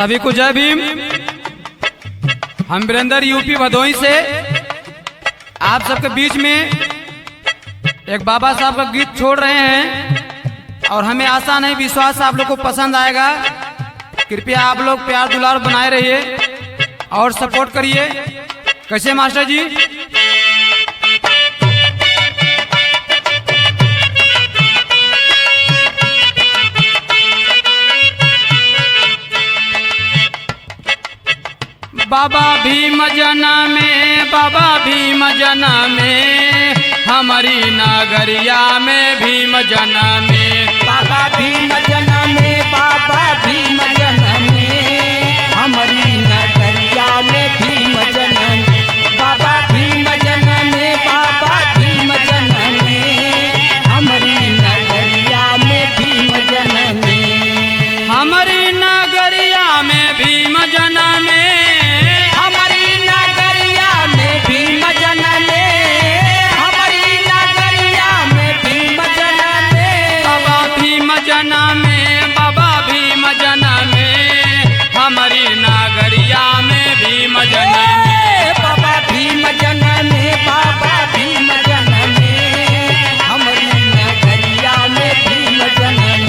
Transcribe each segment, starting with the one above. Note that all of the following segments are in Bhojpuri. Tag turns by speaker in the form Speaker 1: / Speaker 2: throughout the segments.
Speaker 1: सभी को जय भीम। हम वीरेंद्र यूपी भदोही से आप सबके बीच में एक बाबा साहब का गीत छोड़ रहे हैं और हमें आशा नहीं विश्वास आप लोग को पसंद आएगा। कृपया आप लोग प्यार दुलार बनाए रहिए और सपोर्ट करिए। कैसे मास्टर जी? बाबा भीम जनमे, बाबा भीम जनमे, हमारी नगरिया में भीम जनमे।
Speaker 2: बाबा भीम जनमे, बाबा भीम जनमे, हमारी नगरिया में भीम जनमे। बाबा भीम जनमे, बाबा भीम जनमे, हमारी नगरिया में भीम जनमे।
Speaker 1: हमारी नगरिया में भीम जनमे, हमारी नगरिया में भीम जनमे।
Speaker 2: बाबा भीम जनमे, बाबा भीम जनमे, हमारी नगरिया में भीम जनमे। बाबा भीम जनमे, बाबा भीम जनमे, हमारी नगरिया में भीम जनमे।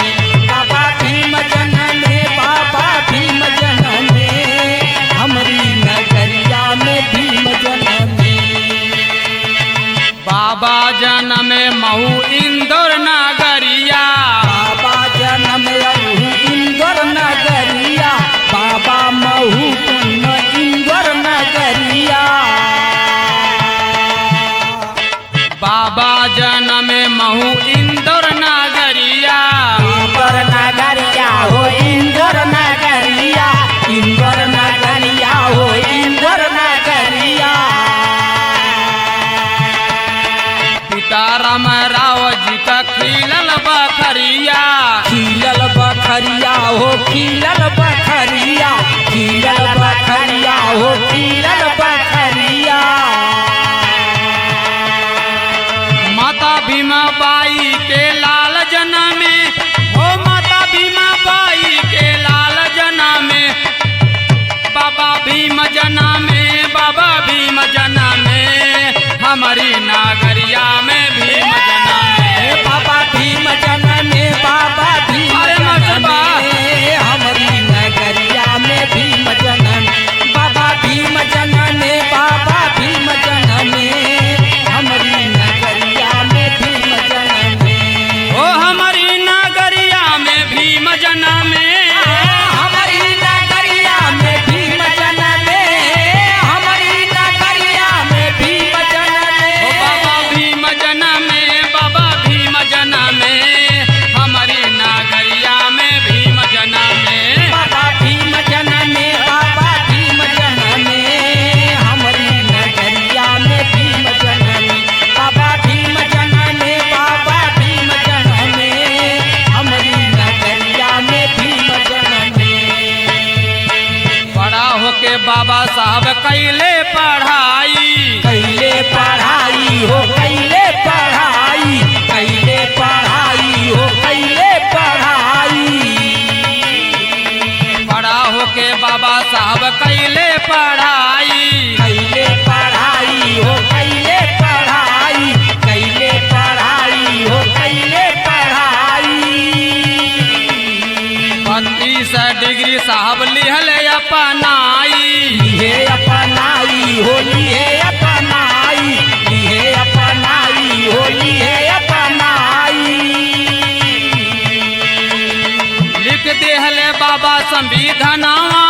Speaker 1: बाबा जनमे महू इंदौर नगरिया,
Speaker 2: बाबा जनमे इंदौर नगरिया, बाबा महू इंदौर नगरिया।
Speaker 1: बाबा जनमे महू इंदौर नगरिया,
Speaker 2: इंदौर नगरिया हो इंदौर नगरिया, इंदौर नगरिया हो इंदौर नगरिया।
Speaker 1: पिता राम राव जी का खिलल बखरिया,
Speaker 2: खिलल बखरिया हो खिलल बखरिया, खिलल बखरिया हो खिलल बखरिया।
Speaker 1: माता भीमा बाई के लाल जनमे, हो माता भीमा बाई के लाल जनमे। बाबा भीम जनमे, बाबा भीम जनमे, हमारी नगरिया में भीम जनमे।
Speaker 2: बाबा भीम जनमे, बाबा भीम जनमे, हमारी नगरिया में भीम जनमे। बाबा भीम जनमे, बाबा भीम जनमे, हमारी नगरिया में भीम जनमे।
Speaker 1: ओ हमारी नगरिया में भीम जनमे,
Speaker 2: हमारी नगरिया में भीम जनमे, हमारी नगरिया में भीम जनमे।
Speaker 1: ओ बाबा भीम जनमे, बाबा भीम जनमे, हमारी नगरिया में भीम जनमे।
Speaker 2: बाबा भीम जनमे, बाबा भीम जनमे, हमारी नगरिया में भीम जनमे। बाबा भीम जनमे, बाबा भीम जनमे, हमारी नगरिया में भीम जनमे।
Speaker 1: बड़ा होके बाबा साहब कैले पढ़ाई,
Speaker 2: कैले पढ़ाई हो कैले पढ़ाई, कैले पढ़ाई हो कैले पढ़ाई।
Speaker 1: बड़ा होके बाबा साहब कैले पढ़ाई,
Speaker 2: कैले पढ़ाई हो कैले पढ़ाई, कैले पढ़ाई हो कैले पढ़ाई।
Speaker 1: 32 डिग्री साहब लिहल अपनाई,
Speaker 2: लिहे अपनाई हो लिहे अपनाई, लिहे अपनाई हो लिहे अपनाई।
Speaker 1: लिख देहले बाबा संविधानवा,